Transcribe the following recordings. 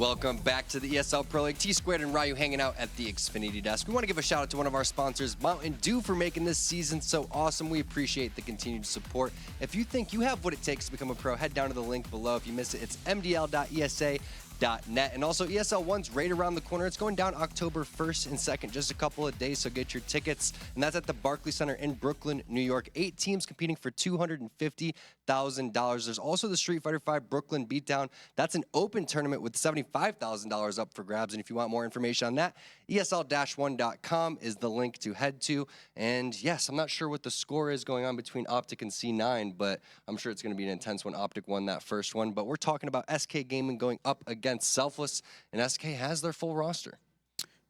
Welcome back to the ESL Pro League. T-Squared and Ryu hanging out at the Xfinity desk. We want to give a shout out to one of our sponsors, Mountain Dew, for making this season so awesome. We appreciate the continued support. If you think you have what it takes to become a pro, head down to the link below. If you missed it, it's mdl.esa.net. And also ESL 1's right around the corner. It's going down October 1st and 2nd, just a couple of days, so get your tickets. And that's at the Barclays Center in Brooklyn, New York. 8 teams competing for $250,000. There's also the Street Fighter V Brooklyn Beatdown. That's an open tournament with $75,000 up for grabs. And if you want more information on that, ESL-1.com is the link to head to. And yes, I'm not sure what the score is going on between Optic and C9, but I'm sure it's going to be an intense one. Optic won that first one, but we're talking about SK Gaming going up against Selfless, and SK has their full roster.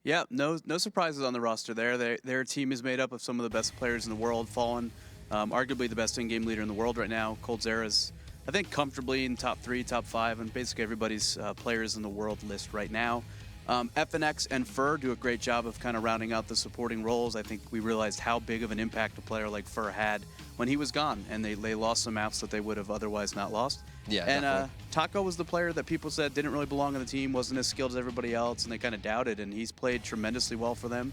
Yeah, no surprises on the roster there. Their team is made up of some of the best players in the world. Fallen, arguably the best in-game leader in the world right now. Coldzera's, I think, comfortably in top 3, top 5, and basically everybody's players in the world list right now. FNX and Fur do a great job of kind of rounding out the supporting roles. I think we realized how big of an impact a player like Fur had when he was gone, and they lost some maps that they would have otherwise not lost. Yeah, and Taco was the player that people said didn't really belong on the team, wasn't as skilled as everybody else, and they kind of doubted, and he's played tremendously well for them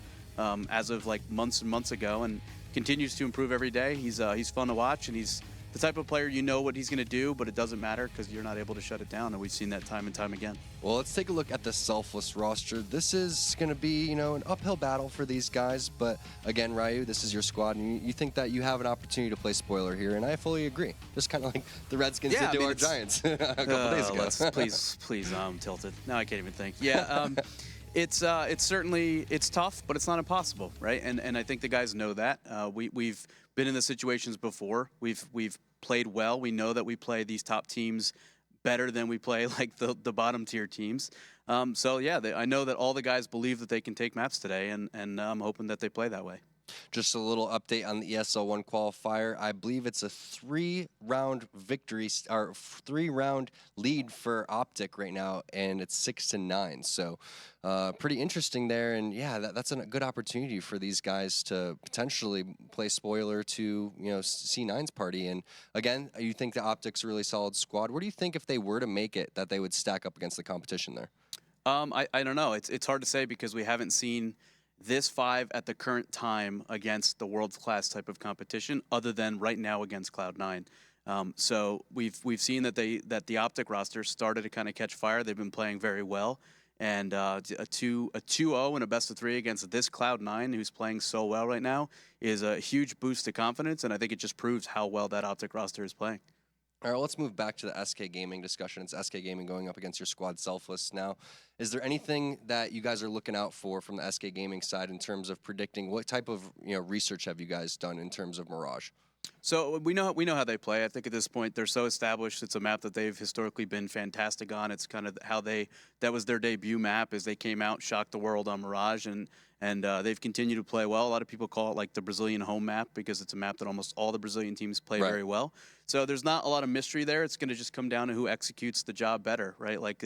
as of like months and months ago, and continues to improve every day. He's fun to watch, and he's the type of player you know what he's going to do, but it doesn't matter because you're not able to shut it down, and we've seen that time and time again. Well, let's take a look at the Selfless roster. This is going to be, an uphill battle for these guys, but again, Ryu, this is your squad, and you think that you have an opportunity to play spoiler here, and I fully agree. Just kind of like the Redskins did to our Giants a couple days ago. Please, I'm tilted. Now I can't even think. Yeah, it's certainly tough, but it's not impossible, right? And I think the guys know that. We've been in the situations before. We've played well. We know that we play these top teams better than we play like the bottom tier teams. So yeah, I know that all the guys believe that they can take maps today, and I'm hoping that they play that way. Just a little update on the ESL 1 qualifier. I believe it's a 3-round victory, or 3-round lead for Optic right now, and it's 6-9. So pretty interesting there, and yeah, that's a good opportunity for these guys to potentially play spoiler to C9's party. And again, you think the Optic's a really solid squad. What do you think if they were to make it that they would stack up against the competition there? I don't know. It's hard to say because we haven't seen this 5 at the current time against the world-class type of competition, other than right now against Cloud9. So we've seen that the Optic roster started to kind of catch fire. They've been playing very well, and a 2-0 and a best-of-3 against this Cloud9, who's playing so well right now, is a huge boost to confidence, and I think it just proves how well that Optic roster is playing. All right, let's move back to the SK Gaming discussion. It's SK Gaming going up against your squad, Selfless. Now, is there anything that you guys are looking out for from the SK Gaming side in terms of predicting? What type of research have you guys done in terms of Mirage? So we know how they play. I think at this point they're so established. It's a map that they've historically been fantastic on. It's kind of how that was their debut map, as they came out, shocked the world on Mirage, and they've continued to play well. A lot of people call it like the Brazilian home map because it's a map that almost all the Brazilian teams play very well. So there's not a lot of mystery there. It's going to just come down to who executes the job better, right? Like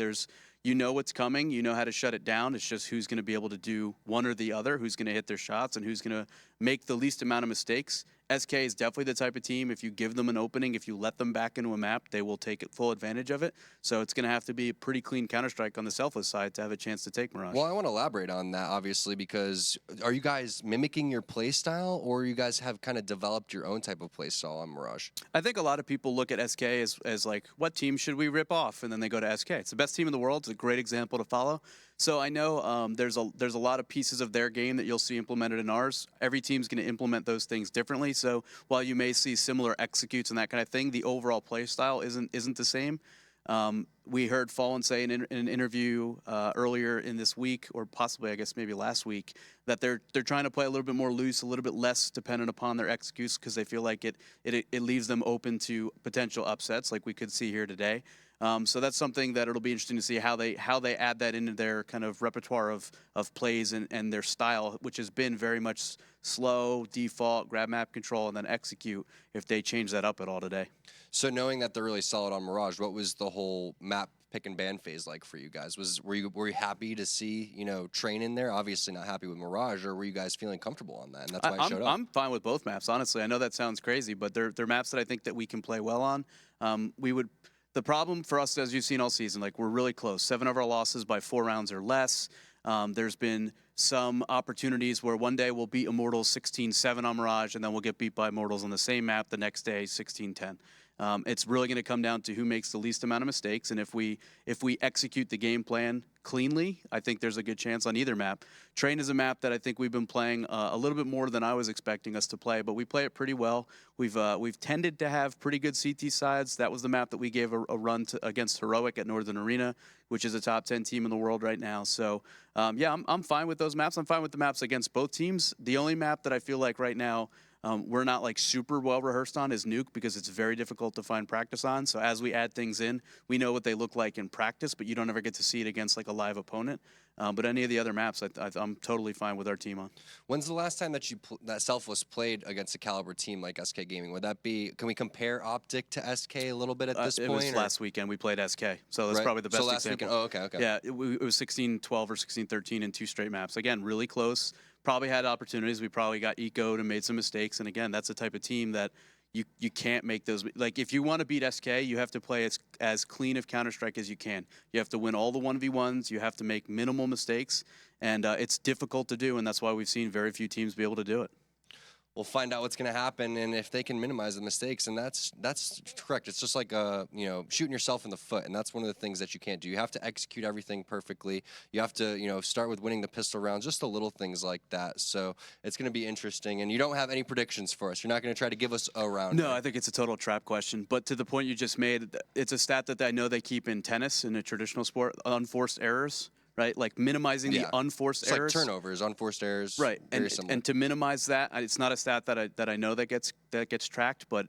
you know what's coming, you know how to shut it down. It's just who's going to be able to do one or the other, who's going to hit their shots, and who's going to make the least amount of mistakes. SK is definitely the type of team, if you give them an opening, if you let them back into a map, they will take full advantage of it. So it's going to have to be a pretty clean Counter-Strike on the Selfless side to have a chance to take Mirage. Well, I want to elaborate on that, obviously, because are you guys mimicking your play style, or you guys have kind of developed your own type of play style on Mirage? I think a lot of people look at SK as like, what team should we rip off? And then they go to SK. It's the best team in the world. It's a great example to follow. So I know there's a lot of pieces of their game that you'll see implemented in ours. Every team's going to implement those things differently. So while you may see similar executes and that kind of thing, the overall play style isn't the same. We heard Fallen say in an interview earlier in this week, or possibly I guess maybe last week, that they're trying to play a little bit more loose, a little bit less dependent upon their executes, because they feel like it leaves them open to potential upsets, like we could see here today. So that's something that it'll be interesting to see how they add that into their kind of repertoire of plays and their style, which has been very much slow, default, grab map control, and then execute, if they change that up at all today. So knowing that they're really solid on Mirage, what was the whole map pick and ban phase like for you guys? Were you happy to see Train in there? Obviously not happy with Mirage, or were you guys feeling comfortable on that? And that's why it showed up. I'm fine with both maps, honestly. I know that sounds crazy, but they're maps that I think that we can play well on. The problem for us, as you've seen all season, like we're really close. 7 of our losses by 4 rounds or less. There's been some opportunities where one day we'll beat Immortals 16-7 on Mirage, and then we'll get beat by Immortals on the same map the next day 16-10. It's really going to come down to who makes the least amount of mistakes, and if we execute the game plan cleanly, I think there's a good chance on either map. Train is a map that I think we've been playing a little bit more than I was expecting us to play, but we play it pretty well. We've tended to have pretty good CT sides. That was the map that we gave a run against Heroic at Northern Arena, which is a top 10 team in the world right now. So yeah, I'm fine with those maps. I'm fine with the maps against both teams. The only map that I feel like right now we're not like super well rehearsed on is Nuke, because it's very difficult to find practice on. So as we add things in, we know what they look like in practice, but you don't ever get to see it against like a live opponent. But any of the other maps, I'm totally fine with our team on. When's the last time that that Selfless played against a caliber team like SK Gaming? Would that be? Can we compare Optic to SK a little bit at this point? It was last weekend we played SK, so that's probably the best last example. Weekend, oh, okay. Yeah, it was 16-12 or 16-13 in 2 straight maps. Again, really close. Probably had opportunities. We probably got ecoed and made some mistakes. And again, that's the type of team that you can't make those. Like, if you want to beat SK, you have to play as clean of Counter-Strike as you can. You have to win all the 1v1s. You have to make minimal mistakes. And it's difficult to do, and that's why we've seen very few teams be able to do it. We'll find out what's going to happen, and if they can minimize the mistakes, and that's correct. It's just like shooting yourself in the foot, and that's one of the things that you can't do. You have to execute everything perfectly. You have to start with winning the pistol rounds, just the little things like that. So it's going to be interesting, and you don't have any predictions for us. You're not going to try to give us a round. No, I think it's a total trap question. But to the point you just made, it's a stat that I know they keep in tennis, in a traditional sport, unforced errors. Right, like minimizing the unforced errors. Like turnovers, unforced errors. Right, and to minimize that, it's not a stat that I know that gets tracked, but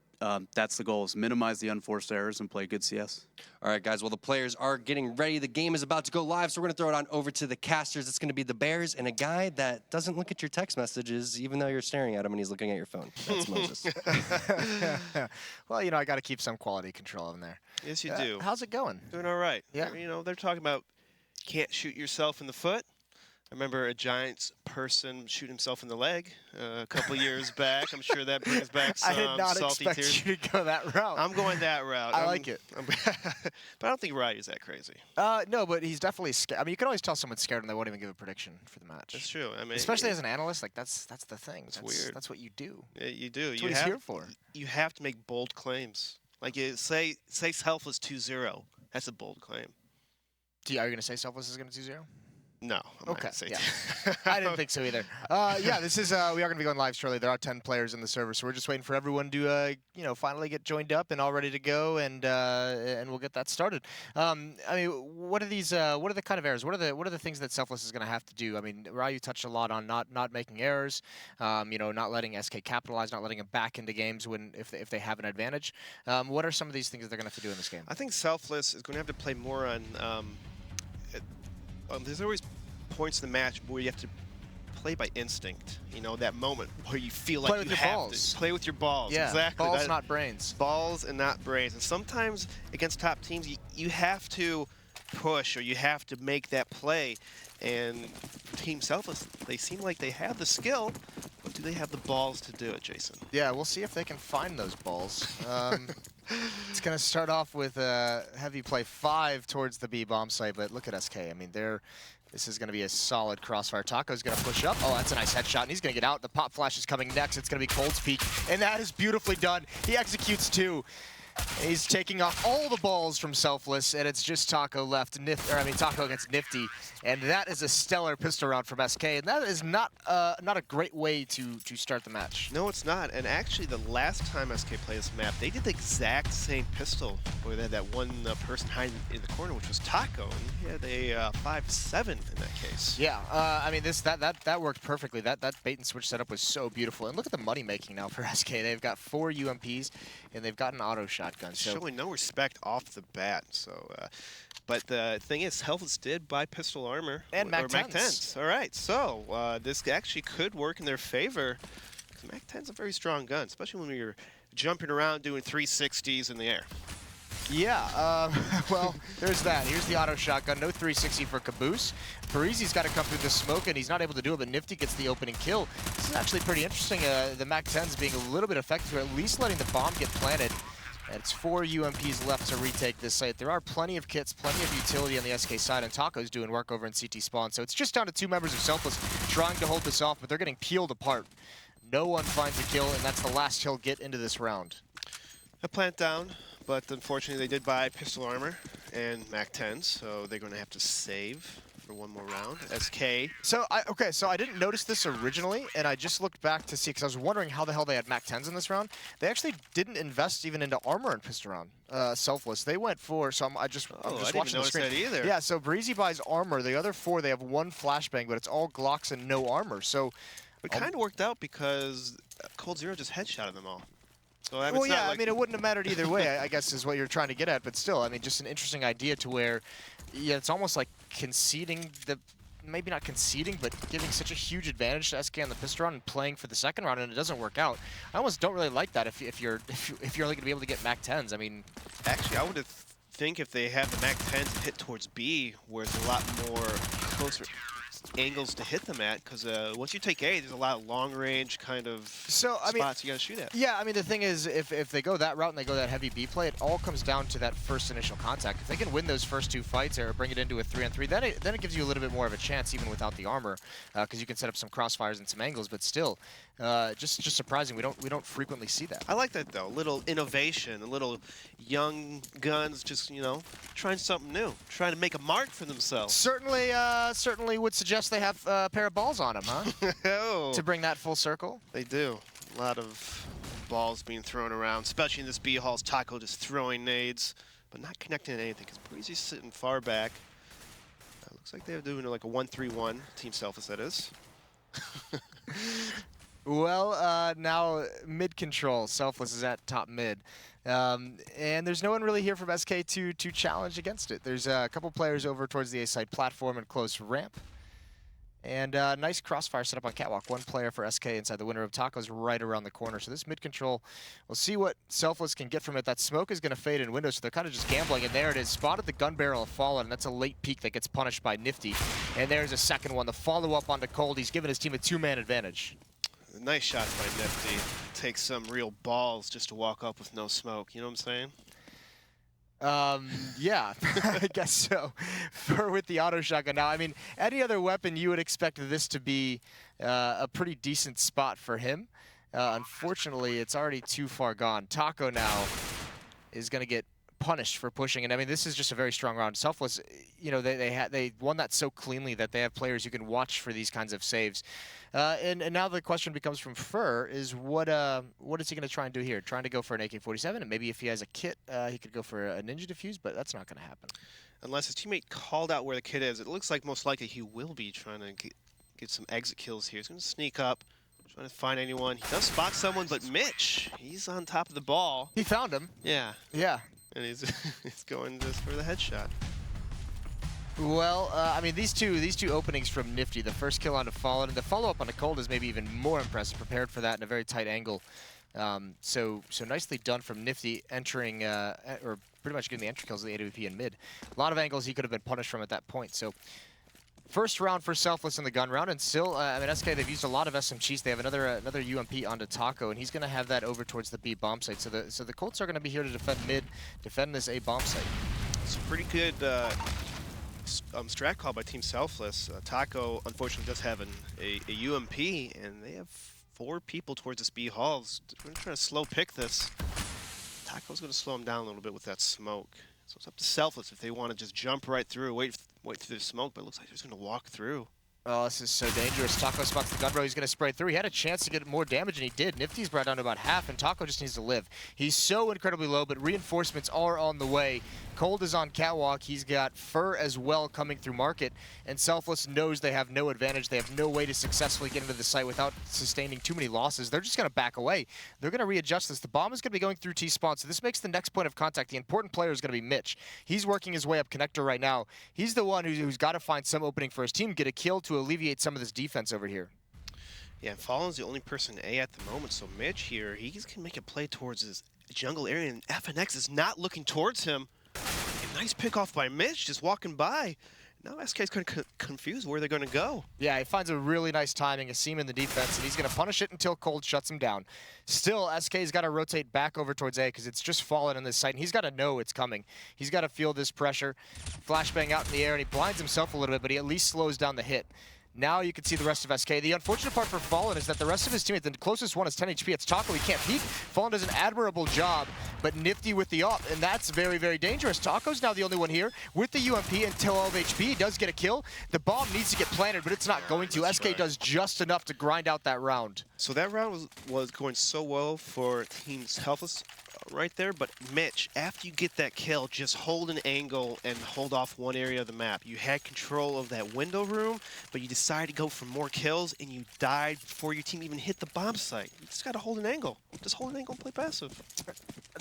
that's the goal: is minimize the unforced errors and play good CS. All right, guys. Well, the players are getting ready. The game is about to go live, so we're gonna throw it on over to the casters. It's gonna be the Bears and a guy that doesn't look at your text messages, even though you're staring at him and he's looking at your phone. That's Moses. Well, I got to keep some quality control in there. Yes, you do. How's it going? Doing all right. Yeah. They're talking about can't shoot yourself in the foot. I remember a Giants person shoot himself in the leg a couple years back. I'm sure that brings back some I did not salty expect tears. you to go that route. I'm going that route. I like it. But I don't think Ryder's that crazy. No, but he's definitely scared. I mean, you can always tell someone's scared and they won't even give a prediction for the match. That's true. I mean, especially as an analyst, like that's the thing. That's weird. That's what you do. Yeah, you do. That's what he's here for. You have to make bold claims. Like say Selfless 2-0. That's a bold claim. Are you going to say Selfless is going to 2-0? No. I'm not Okay. gonna say Yeah. I didn't think so either. Yeah, this is we are going to be going live shortly. There are 10 players in the server, so we're just waiting for everyone to finally get joined up and all ready to go, and we'll get that started. I mean, what are these? What are the kind of errors? What are the things that Selfless is going to have to do? I mean, Ryu touched a lot on not making errors. Not letting SK capitalize, not letting them back into games if they have an advantage. What are some of these things they're going to have to do in this game? I think Selfless is going to have to play more on. There's always points in the match where you have to play by instinct. That moment where you feel like you have to play with your balls. Yeah, exactly. Balls, not brains. Balls and not brains. And sometimes against top teams, you have to push or you have to make that play. And Team Selfless, they seem like they have the skill, but do they have the balls to do it, Jason? Yeah, we'll see if they can find those balls. It's going to start off with a heavy play 5 towards the B bomb site, but look at SK. I mean, this is going to be a solid crossfire. Taco's going to push up. Oh, that's a nice headshot, and he's going to get out. The pop flash is coming next. It's going to be Cold's Peak, and that is beautifully done. He executes 2. He's taking off all the balls from Selfless, and it's just Taco left. Taco against Nifty, and that is a stellar pistol round from SK, and that is not a great way to start the match. No, it's not. And actually, the last time SK played this map, they did the exact same pistol, where they had that one person hiding in the corner, which was Taco, and he had a 5-7 in that case. Yeah, I mean that worked perfectly. That bait and switch setup was so beautiful, and look at the money making now for SK. They've got 4 UMPs, and they've got an auto shotgun. So showing no respect off the bat. So, but the thing is, Selfless did buy pistol armor and Mac 10s. All right, so this actually could work in their favor. Mac 10's a very strong gun, especially when you're jumping around doing 360s in the air. Yeah, well, there's that. Here's the auto shotgun. No 360 for Caboose. Parisi's got to come through the smoke, and he's not able to do it, but Nifty gets the opening kill. This is actually pretty interesting. The Mac 10's being a little bit effective, or at least letting the bomb get planted. And it's 4 UMPs left to retake this site. There are plenty of kits, plenty of utility on the SK side, and Taco's doing work over in CT spawn. So it's just down to 2 members of Selfless trying to hold this off, but they're getting peeled apart. No one finds a kill, and that's the last he'll get into this round. A plant down, but unfortunately they did buy pistol armor and MAC-10s, so they're going to have to save for one more round. SK. So I didn't notice this originally, and I just looked back to see, because I was wondering how the hell they had MAC-10s in this round. They actually didn't invest even into armor in pistol round. Selfless. They went for, so I'm just I didn't watching the notice screen. that either. Yeah, so Breezy buys armor. The other 4, they have 1 flashbang, but it's all Glocks and no armor. So it kind of worked out because Cold Zero just headshotted them all. So well, yeah, I mean, it wouldn't have mattered either way, I guess is what you're trying to get at. But still, I mean, just an interesting idea to where, yeah, it's almost like conceding the, maybe not conceding, but giving such a huge advantage to SK on the pistol round and playing for the second round, and it doesn't work out. I almost don't really like that if you're only going to be able to get MAC-10s. I mean, actually, I would think if they have the MAC-10s hit towards B, where there's a lot more closer angles to hit them at, because once you take A, there's a lot of long-range kind of spots you got to shoot at. Yeah, I mean, the thing is, if they go that route and they go that heavy B play, it all comes down to that first initial contact. If they can win those first 2 fights or bring it into a 3-on-3, then it gives you a little bit more of a chance, even without the armor, because you can set up some crossfires and some angles. But still, just surprising. We don't frequently see that. I like that though. A little innovation, a little young guns, just trying something new, trying to make a mark for themselves. Certainly would suggest they have a pair of balls on them, huh? Oh, to bring that full circle. They do. A lot of balls being thrown around, especially in this B halls. Taco just throwing nades, but not connecting to anything because Breezy's sitting far back. Looks like they're doing like a 1-3-1. Team Selfless, that is. Well, now mid control. Selfless is at top mid. And there's no one really here from SK to challenge against it. There's a couple players over towards the A side platform and close ramp. And nice crossfire set up on Catwalk. 1 player for SK inside the window of Taco's right around the corner. So this mid control, we'll see what Selfless can get from it. That smoke is going to fade in window, so they're kind of just gambling. And there it is, spotted the gun barrel of Fallen, and that's a late peek that gets punished by Nifty. And there's a second one, the follow-up onto Cold. He's given his team a 2-man advantage. Nice shot by Nifty. Takes some real balls just to walk up with no smoke. You know what I'm saying? Yeah, I guess so. With the auto shotgun. Now, I mean, any other weapon, you would expect this to be a pretty decent spot for him. Unfortunately, it's already too far gone. Taco now is going to get punished for pushing, and I mean, this is just a very strong round. Selfless, they won that so cleanly that they have players you can watch for these kinds of saves. And now the question becomes from Fur is what is he going to try and do here? Trying to go for an AK-47, and maybe if he has a kit, he could go for a Ninja Defuse, but that's not going to happen. Unless his teammate called out where the kit is, it looks like most likely he will be trying to get some exit kills here. He's going to sneak up, trying to find anyone. He does spot someone, but Mitch, he's on top of the ball. He found him. Yeah. Yeah. And he's going just for the headshot. Well, I mean, these two openings from Nifty, the first kill onto Fallen, and the follow-up on the Cold is maybe even more impressive, prepared for that in a very tight angle. So nicely done from Nifty, entering, or pretty much getting the entry kills of the AWP in mid. A lot of angles he could have been punished from at that point. So first round for Selfless in the gun round, and still, I mean, SK, they've used a lot of SMGs. They have another UMP onto Taco, and he's going to have that over towards the B bomb site. So the Colts are going to be here to defend mid, defend this A bomb site. It's a pretty good strat call by Team Selfless. Taco, unfortunately, does have a UMP, and they have 4 people towards this B halls. We're going to try to slow pick this. Taco's going to slow him down a little bit with that smoke. So it's up to Selfless if they want to just jump right through, wait through the smoke, but it looks like they're just going to walk through. Oh, this is so dangerous. Taco spots the gun row. He's going to spray through. He had a chance to get more damage, and he did. Nifty's brought down to about half, and Taco just needs to live. He's so incredibly low, but reinforcements are on the way. Cold is on Catwalk. He's got Fur as well coming through Market, and Selfless knows they have no advantage. They have no way to successfully get into the site without sustaining too many losses. They're just going to back away. They're going to readjust this. The bomb is going to be going through T-spawn, so this makes the next point of contact. The important player is going to be Mitch. He's working his way up connector right now. He's the one who's got to find some opening for his team, get a kill to alleviate some of this defense over here. Yeah, and Fallen's the only person A at the moment, so Mitch here, he can make a play towards his jungle area, and FNX is not looking towards him. A nice pick off by Mitch, just walking by. Now SK's kind of confused where they're going to go. Yeah, he finds a really nice timing, a seam in the defense, and he's going to punish it until Cold shuts him down. Still, SK's got to rotate back over towards A because it's just fallen in this site, and he's got to know it's coming. He's got to feel this pressure. Flashbang out in the air, and he blinds himself a little bit, but he at least slows down the hit. Now you can see the rest of SK. The unfortunate part for Fallen is that the rest of his teammates, the closest one is 10 HP. It's Taco. He can't peek. Fallen does an admirable job, but nifty with the up, and that's very, very dangerous. Taco's now the only one here with the UMP and 12 HP. He does get a kill. The bomb needs to get planted, but it's not going to. SK does just enough to grind out that round. So that round was going so well for Team Selfless right there, but Mitch, after you get that kill, just hold an angle and hold off one area of the map. You had control of that window room, but you decided to go for more kills, and you died before your team even hit the bomb site. You just got to hold an angle. Just hold an angle and play passive.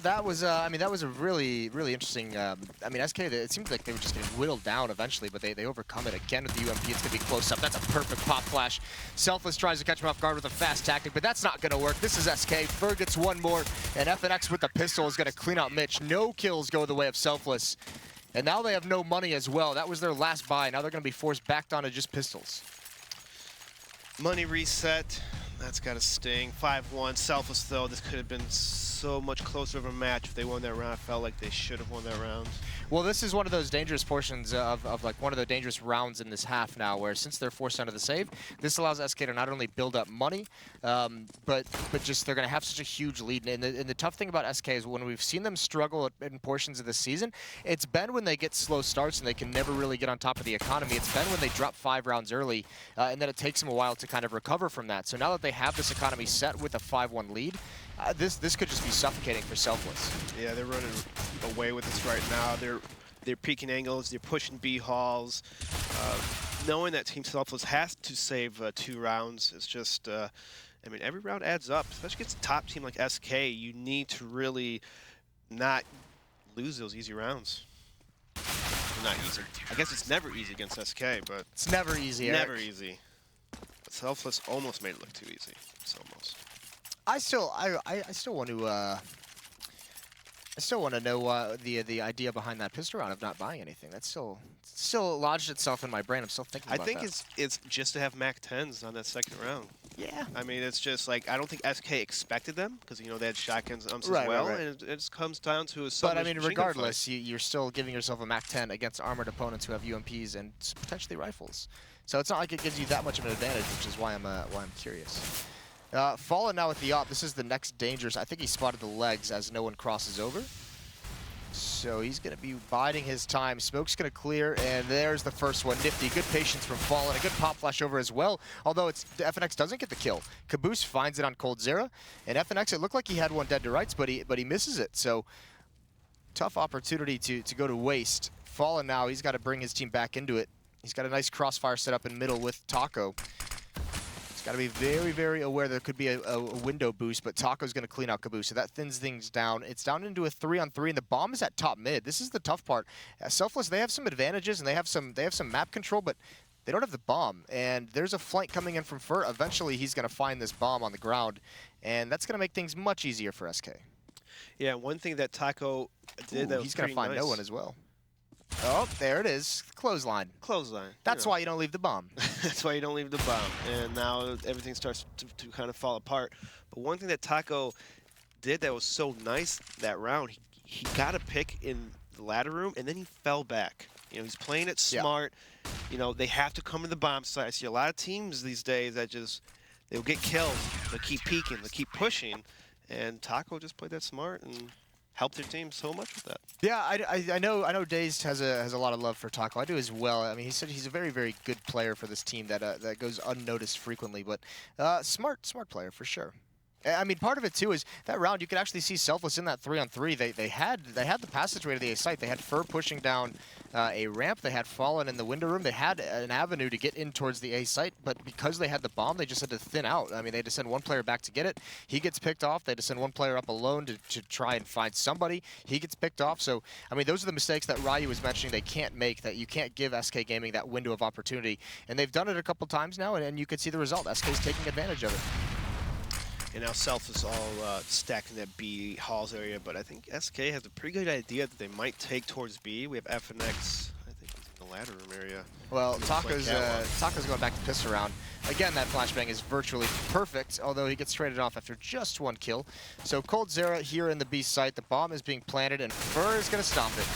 That was, I mean, that was a really, really interesting. I mean, SK, it seemed like they were just getting whittled down eventually, but they overcome it again with the UMP. It's going to be close up. That's a perfect pop flash. Selfless tries to catch him off guard with a fast tactic, but that's not going to work. This is SK. Ferg gets one more, and FNX with the pistol is going to clean out Mitch. No kills go the way of Selfless. And now they have no money as well. That was their last buy. Now they're going to be forced back down to just pistols. Money reset. That's got to sting. 5-1. Selfless, though, this could have been so much closer of a match if they won that round. I felt like they should have won that round. Well, this is one of those dangerous portions of like one of the dangerous rounds in this half now, where since they're forced onto the save, this allows SK to not only build up money, but just they're going to have such a huge lead. And the tough thing about SK is when we've seen them struggle in portions of the season, it's been when they get slow starts and they can never really get on top of the economy. It's been when they drop 5 rounds early, and then it takes them a while to kind of recover from that. So now that they have this economy set with a 5-1 lead, this could just be suffocating for Selfless. Yeah, they're running away with this right now. They're peeking angles, they're pushing B halls. Knowing that Team Selfless has to save 2 rounds, it's just, I mean, every round adds up, especially against a top team like SK. You need to really not lose those easy rounds. Not easy. I guess it's never easy against SK, but It's never easy, Eric. never easy. But Selfless almost made it look too easy. It's almost. I still want to know the idea behind that pistol round of not buying anything. That's still lodged itself in my brain. I'm still thinking about that. I think it's just to have MAC 10s on that second round. Yeah. I mean, it's just like, I don't think SK expected them because, you know, they had shotguns as Right, well, right. and it just comes down to a But I mean, regardless, you're still giving yourself a MAC 10 against armored opponents who have UMPs and potentially rifles. So it's not like it gives you that much of an advantage, which is why I'm curious. Fallen now with the op. This is the next dangerous. I think he spotted the legs as no one crosses over. So he's going to be biding his time. Smoke's going to clear, and there's the first one. Nifty. Good patience from Fallen. A good pop flash over as well, although FNX doesn't get the kill. Caboose finds it on Cold Zera, and FNX, it looked like he had one dead to rights, but he misses it. So tough opportunity to go to waste. Fallen now, he's got to bring his team back into it. He's got a nice crossfire set up in middle with Taco. Got to be very, very aware there could be a window boost, but Taco's going to clean out Caboose, so that thins things down. It's down into a 3-on-3, and the bomb is at top mid. This is the tough part. Selfless, they have some advantages, and they have some map control, but they don't have the bomb. And there's a flank coming in from Fur. Eventually, he's going to find this bomb on the ground, and that's going to make things much easier for SK. Yeah, one thing that Taco did that was he's going to find nice. no one as well. Oh, there it is. Clothesline. Clothesline. That's why you don't leave the bomb. That's why you don't leave the bomb. And now everything starts to kind of fall apart. But one thing that Taco did that was so nice that round, he got a pick in the ladder room, and then he fell back. You know, he's playing it smart. Yeah. You know, they have to come to the bomb site. I see a lot of teams these days that just, they'll get killed. They'll keep peeking. They'll keep pushing. And Taco just played that smart and helped their team so much with that. Yeah, I know Dazed has a lot of love for Taco. I do as well. I mean, he said he's a very, very good player for this team that goes unnoticed frequently, but smart player for sure. I mean, part of it too is that round you could actually see Selfless in that 3-on-3. They had the passageway to the A site. They had Fur pushing down a ramp. They had Fallen in the window room. They had an avenue to get in towards the A site, but because they had the bomb, they just had to thin out. I mean, they had to send one player back to get it. He gets picked off. They had to send one player up alone to try and find somebody. He gets picked off. So, I mean, those are the mistakes that Ryu was mentioning they can't make, that you can't give SK Gaming that window of opportunity. And they've done it a couple times now, and you can see the result. SK's taking advantage of it. And now Self is all stacked in that B halls area, but I think SK has a pretty good idea that they might take towards B. We have FNX, I think he's in the ladder room area. Well, Looks like Taco's Taco's going back to piss around. Again, that flashbang is virtually perfect, although he gets traded off after just 1 kill. So coldzera here in the B site. The bomb is being planted, and Fur is going to stop it.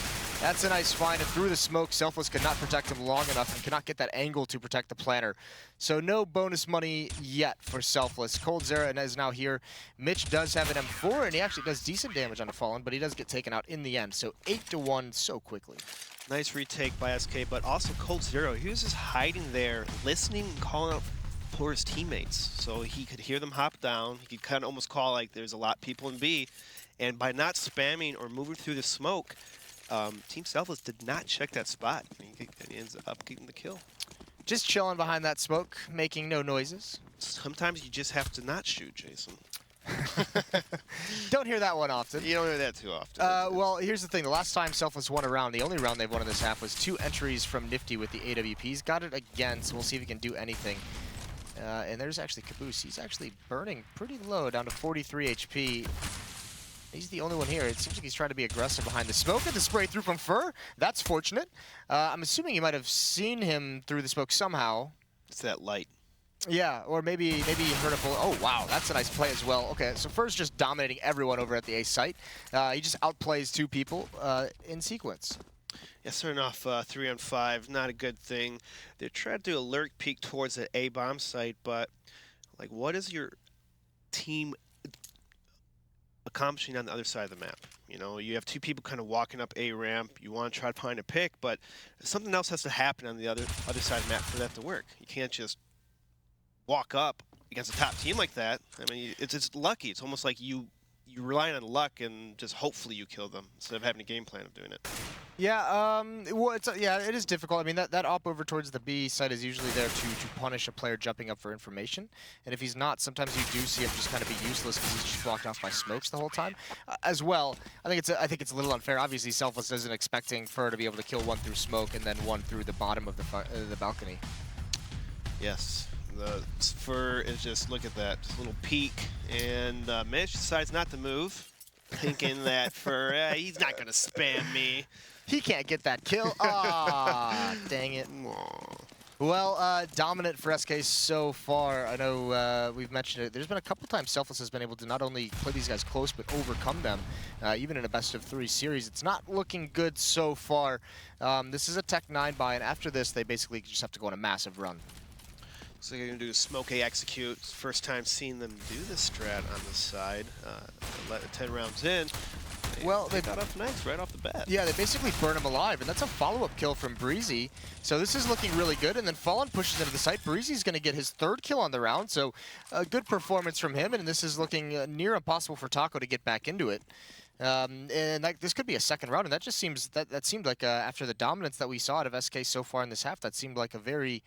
That's a nice find, and through the smoke, Selfless could not protect him long enough and cannot get that angle to protect the planter. So no bonus money yet for Selfless. coldzera is now here. Mitch does have an M4, and he actually does decent damage on the Fallen, but he does get taken out in the end. So 8-1 so quickly. Nice retake by SK, but also coldzera. He was just hiding there, listening and calling out for his teammates. So he could hear them hop down. He could kind of almost call like there's a lot of people in B. And by not spamming or moving through the smoke, Team Selfless did not check that spot. He ends up getting the kill. Just chilling behind that smoke, making no noises. Sometimes you just have to not shoot, Jason. Don't hear that one often. You don't hear that too often. Well, here's the thing. The last time Selfless won a round, the only round they've won in this half was 2 entries from Nifty with the AWPs. Got it again, so we'll see if he can do anything. And there's actually Caboose. He's actually burning pretty low, down to 43 HP. He's the only one here. It seems like he's trying to be aggressive behind the smoke, and the spray through from Fur. That's fortunate. I'm assuming you might have seen him through the smoke somehow. It's that light. Yeah, or maybe he heard a bullet. Oh, wow, that's a nice play as well. Okay, so Fur's just dominating everyone over at the A site. He just outplays 2 people in sequence. Yeah, starting off 3-on-5, not a good thing. They're trying to do a lurk peek towards the A bomb site, but like, what is your team accomplishing on the other side of the map? You know, you have 2 people kind of walking up A ramp. You want to try to find a pick, but something else has to happen on the other side of the map for that to work. You can't just walk up against a top team like that. I mean, it's lucky. It's almost like you rely on luck and just hopefully you kill them instead of having a game plan of doing it. Yeah, well, yeah, it is difficult. I mean, that op over towards the B site is usually there to punish a player jumping up for information. And if he's not, sometimes you do see him just kind of be useless because he's just blocked off by smokes the whole time. As well, I think it's a little unfair. Obviously, Selfless isn't expecting Fur to be able to kill 1 through smoke and then 1 through the bottom of the balcony. Yes. The Fur is just, look at that, just a little peek, and Mitch decides not to move, thinking that Fur, he's not going to spam me. He can't get that kill. Ah, dang it. Well, dominant for SK so far. I know we've mentioned it. There's been a couple times Selfless has been able to not only play these guys close, but overcome them, even in a best-of-3 series. It's not looking good so far. This is a Tech 9 buy, and after this, they basically just have to go on a massive run. So they're going to do Smoke A Execute. First time seeing them do this strat on the side. 10 rounds in. They got off nice right off the bat. Yeah, they basically burn him alive, and that's a follow-up kill from Breezy. So this is looking really good, and then Fallen pushes into the site. Breezy's going to get his 3rd kill on the round, so a good performance from him, and this is looking near impossible for Taco to get back into it. And like, this could be a 2nd round, and that just seems that seemed like after the dominance that we saw out of SK so far in this half, that seemed like a very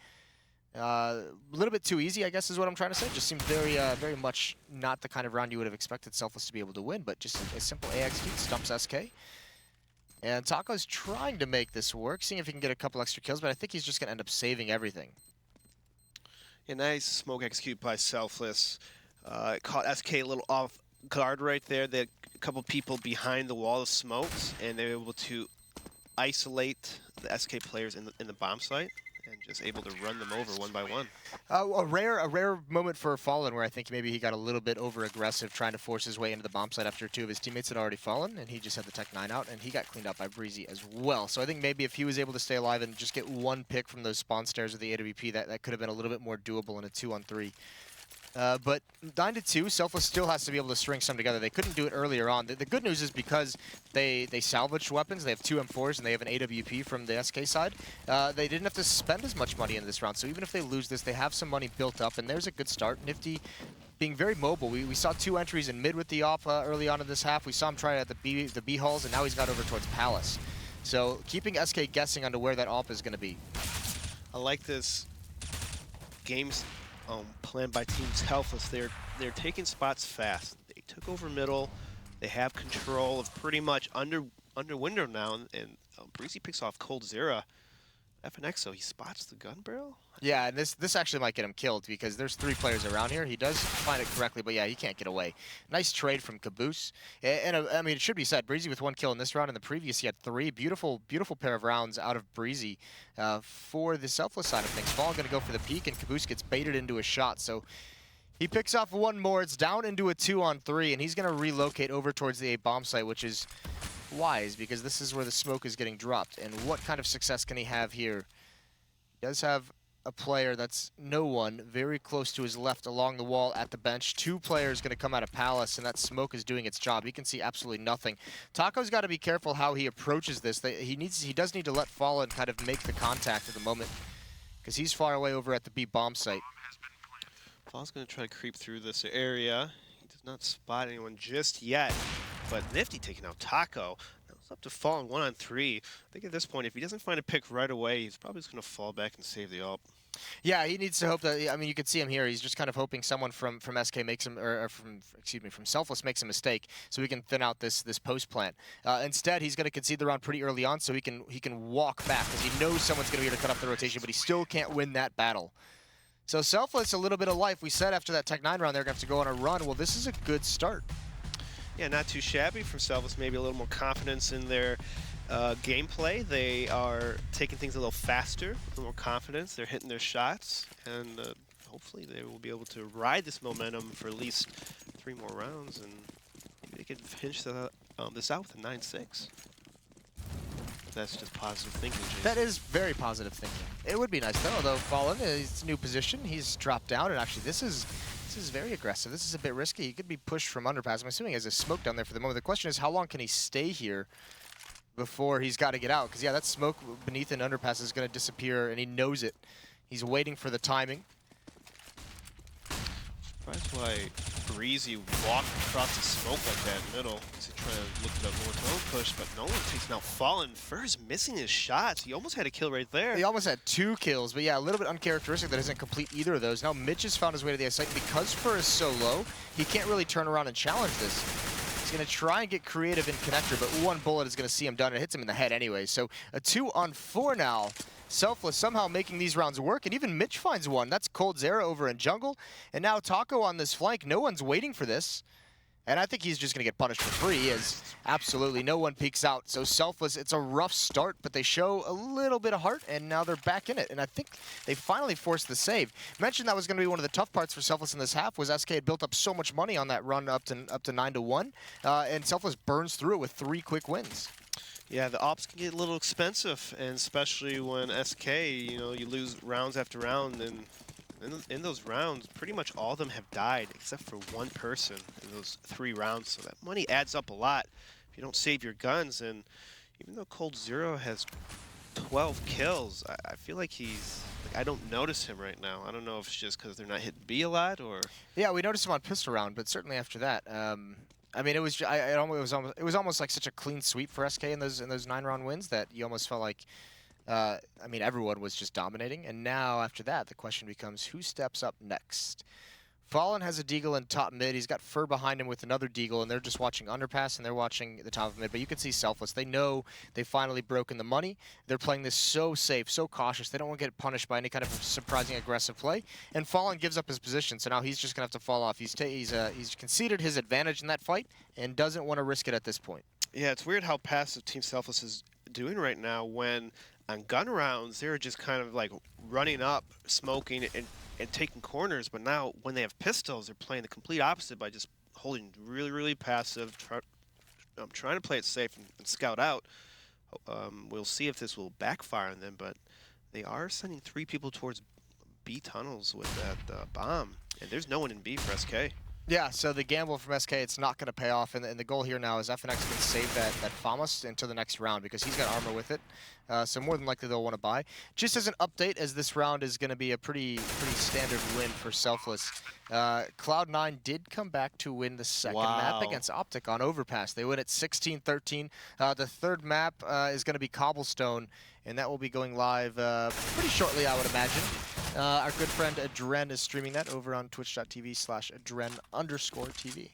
little bit too easy, I guess, is what I'm trying to say. Just seemed very much not the kind of round you would have expected Selfless to be able to win, but just a simple A execute stumps SK. And Taco's trying to make this work, seeing if he can get a couple extra kills, but I think he's just going to end up saving everything. Yeah, nice smoke execute by Selfless. Caught SK a little off guard right there. They had a couple people behind the wall of smokes, and they were able to isolate the SK players in the bomb site. And just able to run them over 1 by 1. A rare moment for Fallen, where I think maybe he got a little bit over-aggressive trying to force his way into the bomb site after 2 of his teammates had already fallen, and he just had the Tech 9 out, and he got cleaned up by Breezy as well. So I think maybe if he was able to stay alive and just get 1 pick from those spawn stairs of the AWP, that could have been a little bit more doable in a 2-on-3. But 9-2, Selfless still has to be able to string some together. They couldn't do it earlier on. The good news is because they salvaged weapons, they have 2 M4s and they have an AWP from the SK side, they didn't have to spend as much money in this round. So even if they lose this, they have some money built up, and there's a good start. Nifty being very mobile. We saw 2 entries in mid with the op early on in this half. We saw him try at the B halls, and now he's got over towards Palace. So keeping SK guessing onto where that op is going to be. I like this game's planned by Team Selfless. They're taking spots fast. They took over middle. They have control of pretty much under window now, and Breezy picks off coldzera. FNXO, he spots the gun barrel? Yeah, and this actually might get him killed because there's 3 players around here. He does find it correctly, but yeah, he can't get away. Nice trade from Caboose. And I mean, it should be said, Breezy with 1 kill in this round. In the previous, he had 3. Beautiful, beautiful pair of rounds out of Breezy for the Selfless side of things. Fallen going to go for the peek, and Caboose gets baited into a shot. So he picks off 1 more. It's down into a 2-on-3, and he's going to relocate over towards the A bomb site, which is wise because this is where the smoke is getting dropped. And what kind of success can he have here? He does have a player that's no one very close to his left along the wall at the bench. 2 players going to come out of Palace, and that smoke is doing its job. He can see absolutely nothing. Taco's got to be careful how he approaches this. He does need to let Fallen kind of make the contact at the moment because he's far away over at the B bomb site. Fallen's going to try to creep through this area. He does not spot anyone just yet, but Nifty taking out Taco. Up to Fallen 1-on-3. I think at this point, if he doesn't find a pick right away, he's probably just going to fall back and save the ult. Yeah, he needs to hope that. I mean, you can see him here. He's just kind of hoping someone from SK makes him, or from Selfless makes a mistake, so he can thin out this post plant. Instead, he's going to concede the round pretty early on, so he can walk back because he knows someone's going to be here to cut off the rotation, but he still can't win that battle. So Selfless, a little bit of life. We said after that Tech 9 round they're going to have to go on a run. Well, this is a good start. Yeah, not too shabby from Selfless. Maybe a little more confidence in their gameplay. They are taking things a little faster, a little more confidence. They're hitting their shots, and hopefully they will be able to ride this momentum for at least 3 more rounds, and maybe they could finish this out with a 9-6. That's just positive thinking, Jason. That is very positive thinking. It would be nice, though, although Fallen is new position. He's dropped down, and actually this is very aggressive. This is a bit risky. He could be pushed from underpass. I'm assuming he has a smoke down there for the moment. The question is, how long can he stay here before he's got to get out? Because, yeah, that smoke beneath an underpass is going to disappear, and he knows it. He's waiting for the timing. Surprised why Breezy walked across the smoke like that in the middle. He's trying to look it up Nolan's own push, but Nolan takes now Fallen. Fur's missing his shots. He almost had a kill right there. He almost had 2 kills, but yeah, a little bit uncharacteristic that doesn't complete either of those. Now Mitch has found his way to the A site. Because Fur is so low, he can't really turn around and challenge this. He's going to try and get creative in connector, but 1 bullet is going to see him done. It hits him in the head anyway. So a 2-on-4 now. Selfless somehow making these rounds work, and even Mitch finds 1. That's Cold Zera over in jungle, and now Taco on this flank. No one's waiting for this, and I think he's just going to get punished for free, as absolutely no one peeks out. So Selfless, it's a rough start, but they show a little bit of heart, and now they're back in it, and I think they finally forced the save. Mentioned that was going to be one of the tough parts for Selfless in this half, was SK had built up so much money on that run up to 9-1, and Selfless burns through it with 3 quick wins. Yeah, the ops can get a little expensive, and especially when SK, you know, you lose rounds after round, and in those rounds, pretty much all of them have died, except for 1 person in those 3 rounds, so that money adds up a lot if you don't save your guns, and even though Cold Zero has 12 kills, I feel like he's, I don't notice him right now. I don't know if it's just because they're not hitting B a lot, or... Yeah, we noticed him on pistol round, but certainly after that, I mean, it was almost like such a clean sweep for SK in those 9-round wins that you almost felt like, I mean, everyone was just dominating. And now after that, the question becomes, who steps up next? Fallen has a deagle in top mid. He's got Fur behind him with another deagle, and they're just watching underpass, and they're watching the top of mid. But you can see Selfless. They know they've finally broken the money. They're playing this so safe, so cautious. They don't want to get punished by any kind of surprising aggressive play. And Fallen gives up his position, so now he's just going to have to fall off. He's conceded his advantage in that fight and doesn't want to risk it at this point. Yeah, it's weird how passive Team Selfless is doing right now when on gun rounds, they're just kind of like running up, smoking, and taking corners, but now when they have pistols, they're playing the complete opposite by just holding really, really passive, trying to play it safe and scout out. We'll see if this will backfire on them, but they are sending 3 people towards B tunnels with that bomb, and there's no one in B for SK. Yeah, so the gamble from SK, it's not going to pay off, and the goal here now is FNX can save that FAMAS into the next round because he's got armor with it, so more than likely they'll want to buy. Just as an update, as this round is going to be a pretty standard win for Selfless, Cloud9 did come back to win the second map against Optic on Overpass. They win at 16-13. The third map is going to be Cobblestone, and that will be going live pretty shortly, I would imagine. Our good friend Adren is streaming that over on twitch.tv/Adren_TV.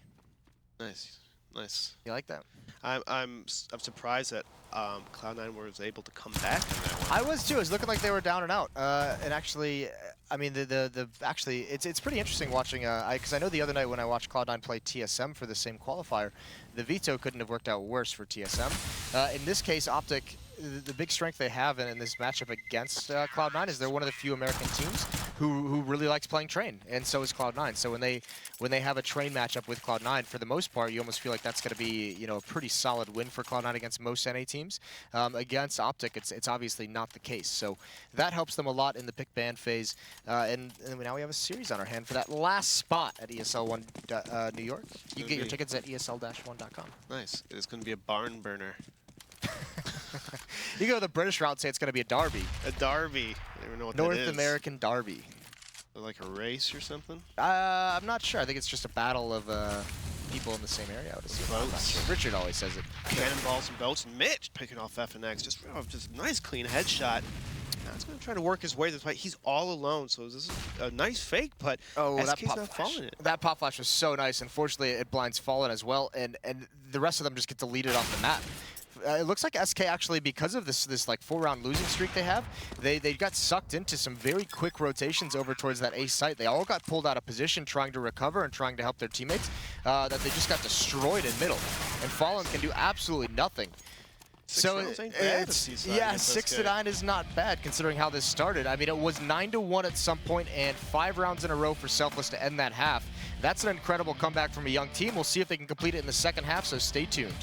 Nice. Nice. You like that? I'm surprised that Cloud9 was able to come back in that one. I was too. It was looking like they were down and out. And actually, I mean, actually, it's pretty interesting watching. Because I know the other night when I watched Cloud9 play TSM for the same qualifier, the veto couldn't have worked out worse for TSM. In this case, Optic, the big strength they have in this matchup against Cloud9 is they're one of the few American teams who really likes playing Train, and so is Cloud9. So when they have a Train matchup with Cloud9, for the most part, you almost feel like that's going to be a pretty solid win for Cloud9 against most NA teams. Against Optic, it's obviously not the case. So that helps them a lot in the pick ban phase. And now we have a series on our hand for that last spot at ESL 1 New York. You can get your tickets at esl-1.com. Nice. It's going to be a barn burner. You go the British route and say it's going to be a derby. A derby. I don't even know what that North is. American derby. Like a race or something? I'm not sure. I think it's just a battle of people in the same area, I would assume. I'm not sure. Richard always says it. Cannonballs and boats. And Mitch picking off FNX. Just a nice clean headshot. Now it's going to try to work his way to this fight. He's all alone, so this is a nice fake, but SK's not falling it. That pop flash was so nice. Unfortunately, it blinds Fallen as well, and the rest of them just get deleted off the map. It looks like SK actually, because of this like 4-round losing streak they have, they got sucked into some very quick rotations over towards that A site. They all got pulled out of position trying to recover and trying to help their teammates, that they just got destroyed in middle. And Fallen can do absolutely nothing. So it's, yeah, 6-9 is not bad considering how this started. I mean, it was 9-1 at some point and 5 rounds in a row for Selfless to end that half. That's an incredible comeback from a young team. We'll see if they can complete it in the second half, so stay tuned.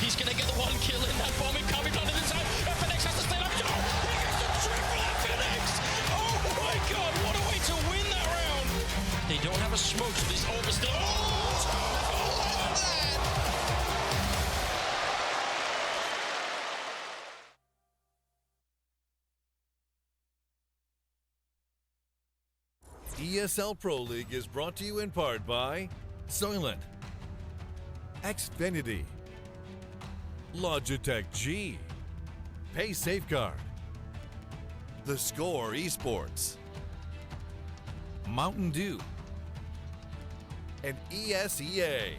He's gonna get the one kill in that bomb. It can't be done inside. FNX has to stay up. Oh, he gets the triple FNX. Oh my god, what a way to win that round. They don't have a smoke, so this orb is still. ESL Pro League is brought to you in part by Soylent, Xfinity, Logitech G, Pay Safeguard, The Score Esports, Mountain Dew, and ESEA.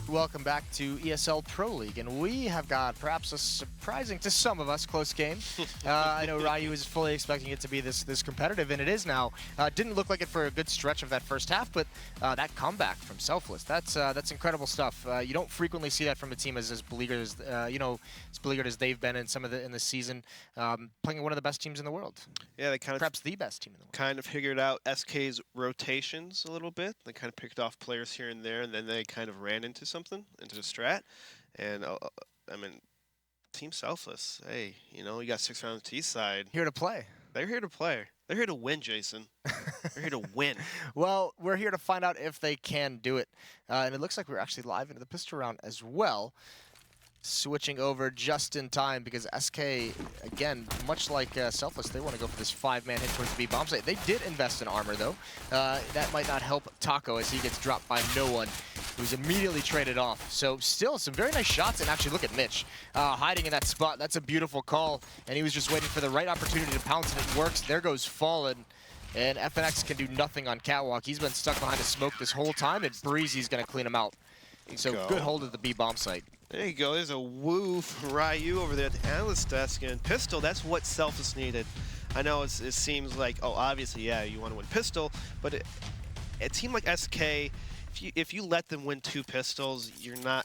Welcome back to ESL Pro League, and we have got perhaps a surprising to some of us close game. I know Ryu was fully expecting it to be this competitive, and it is now. Didn't look like it for a good stretch of that first half, but that comeback from Selfless, that's incredible stuff. You don't frequently see that from a team as beleaguered as as beleaguered as they've been in in the season, playing one of the best teams in the world. Yeah, they perhaps the best team in the world. Kind of figured out SK's rotations a little bit. They kind of picked off players here and there, and then they kind of ran into into the strat. And I mean, Team Selfless, hey, you got 6 rounds T side. Here to play. They're here to play. They're here to win, Jason. They're here to win. Well, we're here to find out if they can do it. And it looks like we're actually live into the pistol round as well. Switching over just in time because SK, again, much like Selfless, they want to go for this 5-man hit towards the B bomb site. They did invest in armor, though. That might not help Taco as he gets dropped by no one, who's immediately traded off. So still some very nice shots, and actually look at Mitch hiding in that spot. That's a beautiful call, and he was just waiting for the right opportunity to pounce, and it works. There goes Fallen. And FNX can do nothing on Catwalk. He's been stuck behind a smoke this whole time, and Breezy's going to clean him out. So good hold of the B bomb site. There you go. There's a woo from Ryu over there at the analyst desk. And Pistol, that's what Selfless needed. I know it seems like, oh, obviously, yeah, you want to win Pistol. But a team like SK, if you let them win 2 pistols,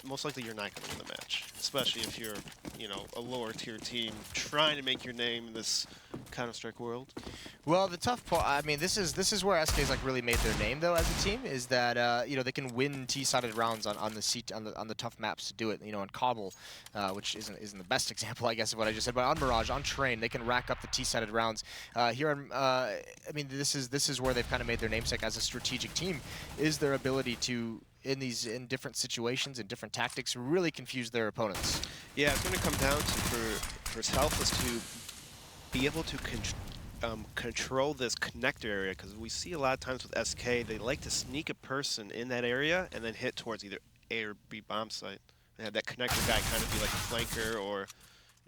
most likely you're not going to win the match. Especially if you're, a lower tier team trying to make your name in this Counter-Strike world. Well, the tough part, I mean, this is where SK's like really made their name though as a team, is that you know, they can win T-sided rounds on the tough maps to do it. You know, on Cobble, which isn't the best example, I guess, of what I just said, but on Mirage, on Train, they can rack up the T-sided rounds. Here on, I mean, this is where they've kind of made their namesake as a strategic team, is their ability to, in different situations and different tactics, really confuse their opponents. Yeah, it's going to come down to for Selfless to be able to control this connector area, because we see a lot of times with SK, they like to sneak a person in that area and then hit towards either A or B bomb site. They have that connector guy kind of be like a flanker, or,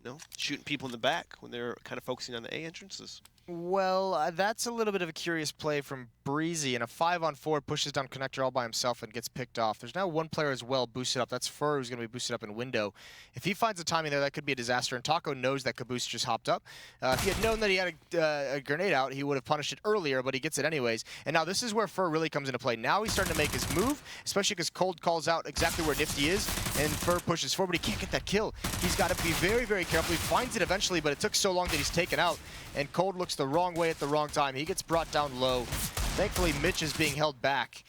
you know, shooting people in the back when they're kind of focusing on the A entrances. Well, that's a little bit of a curious play from Breezy, and a 5-on-4 pushes down connector all by himself and gets picked off. There's now one player as well boosted up. That's Fur, who's going to be boosted up in window. If he finds the timing there, that could be a disaster, and Taco knows that Caboose just hopped up. If he had known that he had a grenade out, he would have punished it earlier, but he gets it anyways. And now this is where Fur really comes into play. Now he's starting to make his move, especially because Cold calls out exactly where Nifty is, and Fur pushes forward, but he can't get that kill. He's got to be very, very careful. He finds it eventually, but it took so long that he's taken out, and Cold looks the wrong way at the wrong time. He gets brought down low. Thankfully, Mitch is being held back.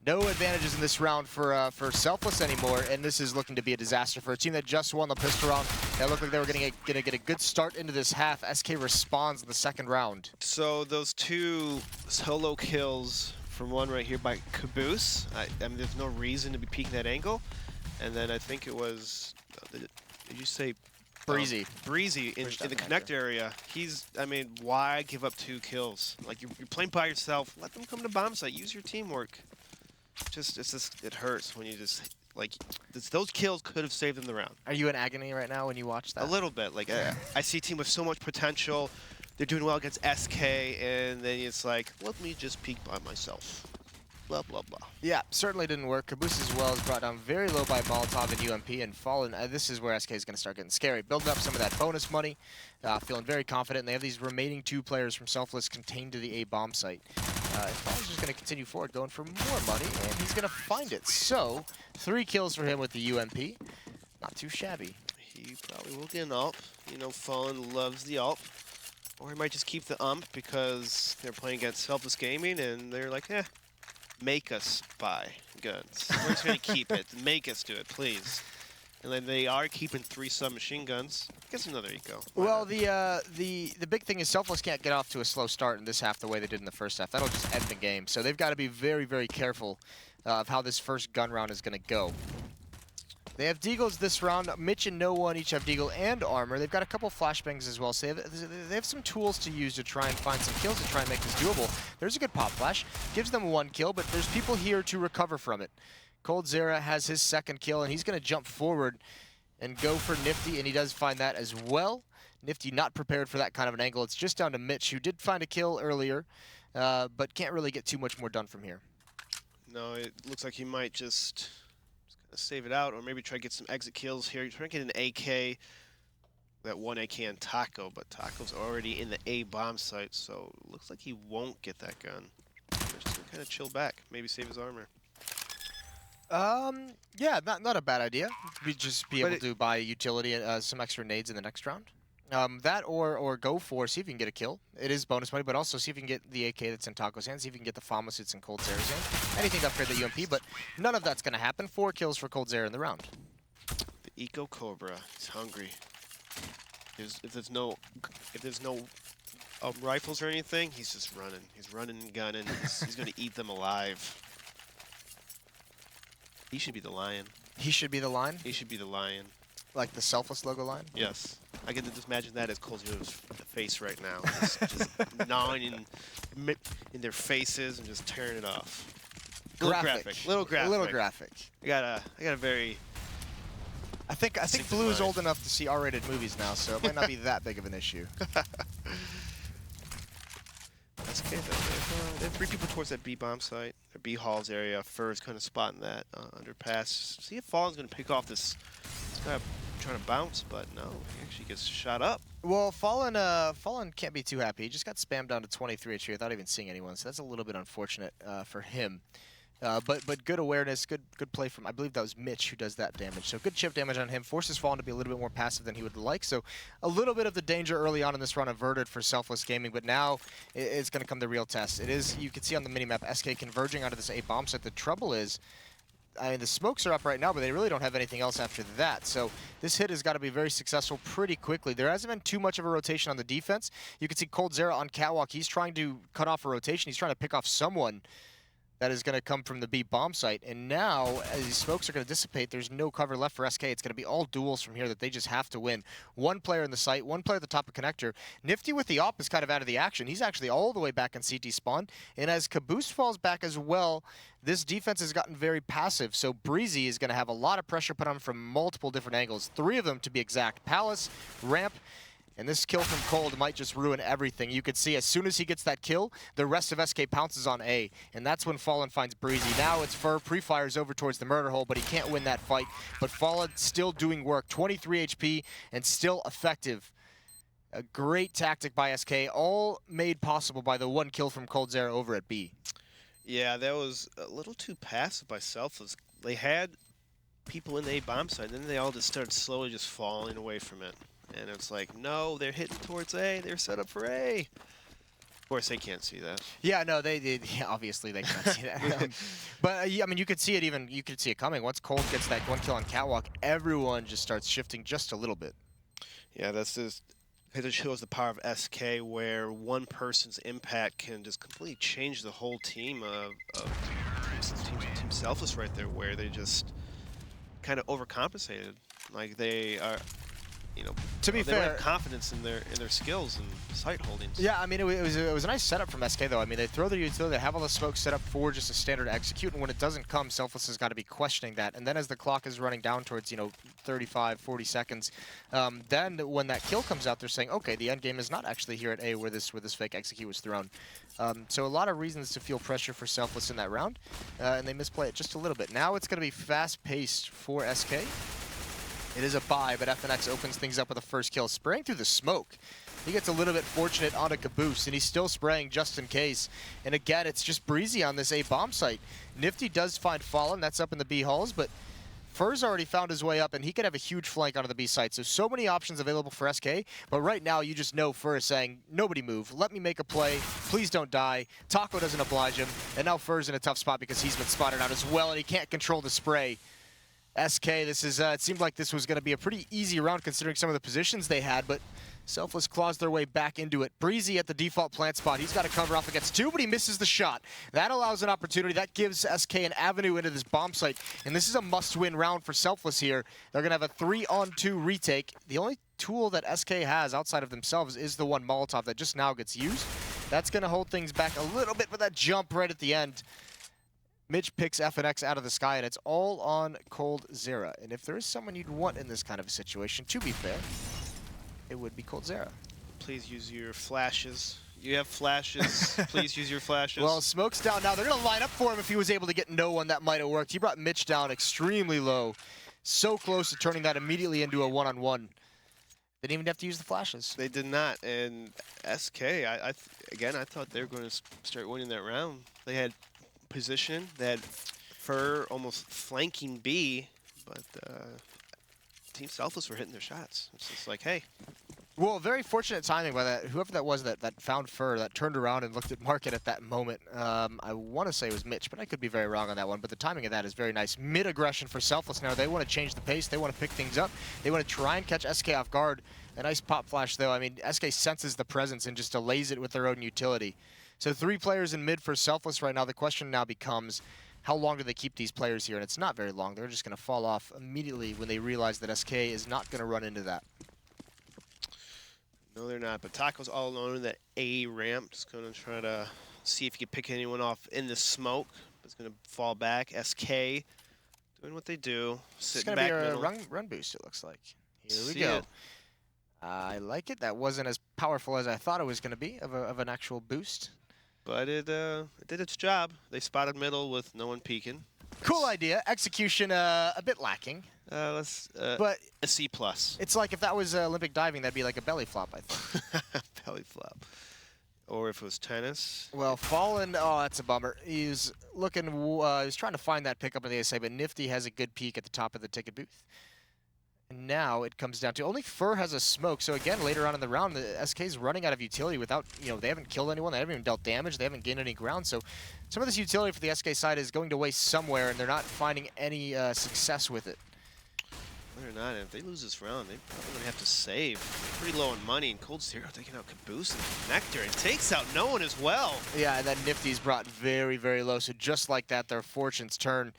No advantages in this round for Selfless anymore, and this is looking to be a disaster for a team that just won the pistol round. That looked like they were going to get a good start into this half. SK responds in the second round. So those two solo kills from one right here by Caboose, I mean, there's no reason to be peeking that angle. And then I think it was, did you say Breezy. Breezy in the connect area. I mean, why give up 2 kills? Like, you're playing by yourself. Let them come to bomb site. Use your teamwork. It hurts when you just, like, those kills could have saved them the round. Are you in agony right now when you watch that? A little bit. Like, I see a team with so much potential. They're doing well against SK, and then it's like, let me just peek by myself. Blah, blah, blah. Yeah, certainly didn't work. Caboose as well is brought down very low by Molotov and UMP and Fallen. This is where SK is going to start getting scary. Building up some of that bonus money, feeling very confident. And they have these remaining 2 players from Selfless contained to the A bomb site. Fallen's just going to continue forward, going for more money, and he's going to find it. So, 3 kills for him with the UMP. Not too shabby. He probably will get an AWP. You know, Fallen loves the AWP. Or he might just keep the UMP because they're playing against Selfless Gaming, and they're like, make us buy guns. We're just going to keep it. Make us do it, please. And then they are keeping 3 submachine guns. I guess another eco. Well, the big thing is Selfless can't get off to a slow start in this half the way they did in the first half. That'll just end the game. So they've got to be very, very careful of how this first gun round is going to go. They have Deagles this round. Mitch and No One each have Deagle and Armor. They've got a couple flashbangs as well, so they have some tools to use to try and find some kills to try and make this doable. There's a good pop flash. Gives them 1 kill, but there's people here to recover from it. Cold Zera has his 2nd kill, and he's going to jump forward and go for Nifty, and he does find that as well. Nifty not prepared for that kind of an angle. It's just down to Mitch, who did find a kill earlier, but can't really get too much more done from here. No, it looks like he might just save it out, or maybe try to get some exit kills here. You're trying to get an AK, that 1 AK on Taco, but Taco's already in the A bomb site, so it looks like he won't get that gun. They're just gonna kind of chill back, maybe save his armor. Yeah, not a bad idea. We'd just be able to buy utility and some extra nades in the next round. That or go for, see if you can get a kill. It is bonus money, but also see if you can get the AK that's in Taco's hands, see if you can get the FAMA suits in Cold Zera's hand. Anything to upgrade the UMP, but none of that's going to happen. 4 kills for Cold Zera in the round. The Eco Cobra is hungry. If there's no rifles or anything, he's just running. He's running and gunning. He's going to eat them alive. He should be the lion. He should be the line? He should be the lion. Like the Selfless logo line? Yes. I get to just imagine that as Cold Zero's face right now. Just gnawing in their faces and just tearing it off. Graphic. Little graphic. A little graphic. I got a very... I think Blue is old enough to see R-rated movies now, so it might not be that big of an issue. That's okay though. They have 3 people towards that B bomb site, or B halls area. Fur's kind of spotting that underpass. See if Fallen's going to pick off this guy trying to bounce, but no, he actually gets shot up. Well, Fallen can't be too happy. He just got spammed down to 23 HP without even seeing anyone, so that's a little bit unfortunate for him. But good awareness, good play from, I believe that was Mitch who does that damage. So good chip damage on him, forces Fallen to be a little bit more passive than he would like. So a little bit of the danger early on in this run averted for Selfless Gaming, but now it's going to come the real test. It is, you can see on the minimap, SK converging onto this A bomb site. The trouble is, I mean, the smokes are up right now, but they really don't have anything else after that. So this hit has got to be very successful pretty quickly. There hasn't been too much of a rotation on the defense. You can see coldzera on Catwalk. He's trying to cut off a rotation. He's trying to pick off someone that is going to come from the B bomb site. And now, as these smokes are going to dissipate, there's no cover left for SK. It's going to be all duels from here that they just have to win. One player in the site, one player at the top of connector. Nifty with the op is kind of out of the action. He's actually all the way back in CT spawn. And as Caboose falls back as well, this defense has gotten very passive. So Breezy is going to have a lot of pressure put on him from multiple different angles. 3 of them to be exact. Palace, Ramp, and this kill from Cold might just ruin everything. You could see as soon as he gets that kill, the rest of SK pounces on A, and that's when Fallen finds Breezy. Now it's Fur, pre-fires over towards the murder hole, but he can't win that fight. But Fallen still doing work, 23 HP, and still effective. A great tactic by SK, all made possible by the 1 kill from coldzera over at B. Yeah, that was a little too passive by Selfless. They had people in the A bomb site, and then they all just started slowly just falling away from it. And it's like, no, they're hitting towards A. They're set up for A. Of course, they can't see that. Yeah, no, yeah, obviously they can't see that. But yeah, I mean, you could see it even. You could see it coming. Once Cold gets that 1 kill on Catwalk, everyone just starts shifting just a little bit. Yeah, that's just because it shows the power of SK, where one person's impact can just completely change the whole team of Team Selfless right there, where they just kind of overcompensated. Like they are. You know, to be fair, have confidence in their skills and site holdings. Yeah, I mean, it was a nice setup from SK though. I mean, they throw their utility, they have all the smoke set up for just a standard execute, and when it doesn't come, Selfless has got to be questioning that. And then as the clock is running down towards 35, 40 seconds, then when that kill comes out, they're saying, okay, the end game is not actually here at A where this fake execute was thrown. So a lot of reasons to feel pressure for Selfless in that round, and they misplay it just a little bit. Now it's going to be fast-paced for SK. It is a buy, but FNX opens things up with a first kill, spraying through the smoke. He gets a little bit fortunate on a Caboose, and he's still spraying just in case. And again, it's just Breezy on this A bomb site. Nifty does find Fallen, that's up in the B halls, but Fur's already found his way up, and he could have a huge flank onto the B site. So many options available for SK, but right now you just know Fur is saying, nobody move, let me make a play, please don't die. Taco doesn't oblige him, and now Fur's in a tough spot because he's been spotted out as well, and he can't control the spray. SK, this is it seemed like this was going to be a pretty easy round considering some of the positions they had, but Selfless claws their way back into it. Breezy at the default plant spot. He's got to cover off against 2, but he misses the shot. That allows an opportunity. That gives SK an avenue into this bomb site, and this is a must-win round for Selfless here. They're going to have a 3-on-2 retake. The only tool that SK has outside of themselves is the 1 Molotov that just now gets used. That's going to hold things back a little bit for that jump right at the end. Mitch picks FNX out of the sky, and it's all on coldzera. And if there is someone you'd want in this kind of a situation, to be fair, it would be coldzera. Please use your flashes. You have flashes. Please use your flashes. Well, smoke's down now. They're going to line up for him if he was able to get no one. That might have worked. He brought Mitch down extremely low. So close to turning that immediately into a one-on-one. They didn't even have to use the flashes. They did not. And SK, again, I thought they were going to start winning that round. They had position, they had Fur almost flanking B, but Team Selfless were hitting their shots. It's just like, hey. Well, very fortunate timing by that. Whoever that was that found Fur, that turned around and looked at Market at that moment. I want to say it was Mitch, but I could be very wrong on that one. But the timing of that is very nice. Mid-aggression for Selfless now. They want to change the pace. They want to pick things up. They want to try and catch SK off guard. A nice pop flash, though. I mean, SK senses the presence and just delays it with their own utility. So 3 players in mid for Selfless right now. The question now becomes, how long do they keep these players here? And it's not very long. They're just going to fall off immediately when they realize that SK is not going to run into that. No, they're not. But Taco's all alone in that A ramp. Just going to try to see if he can pick anyone off in the smoke. It's going to fall back. SK doing what they do. Sitting back middle. It's going to be a run boost, it looks like. Here we go. I like it. That wasn't as powerful as I thought it was going to be of an actual boost. But it did its job. They spotted middle with no one peeking. Cool idea. Execution a bit lacking. But a C+. It's like if that was Olympic diving, that'd be like a belly flop, I think. Belly flop. or if it was tennis. Well, Fallen, oh, that's a bummer. He was looking, he was trying to find that pickup in the ASA, but Nifty has a good peek at the top of the ticket booth. And now it comes down to only Fur has a smoke. So again, later on in the round, the SK's running out of utility without, they haven't killed anyone, they haven't even dealt damage, they haven't gained any ground. So some of this utility for the SK side is going to waste somewhere, and they're not finding any success with it. Whether or not, if they lose this round, they probably going to have to save. They're pretty low on money, and Cold Zero taking out Caboose and Connector, and takes out no one as well. Yeah, and then Nifty's brought very, very low. So just like that, their fortunes turn.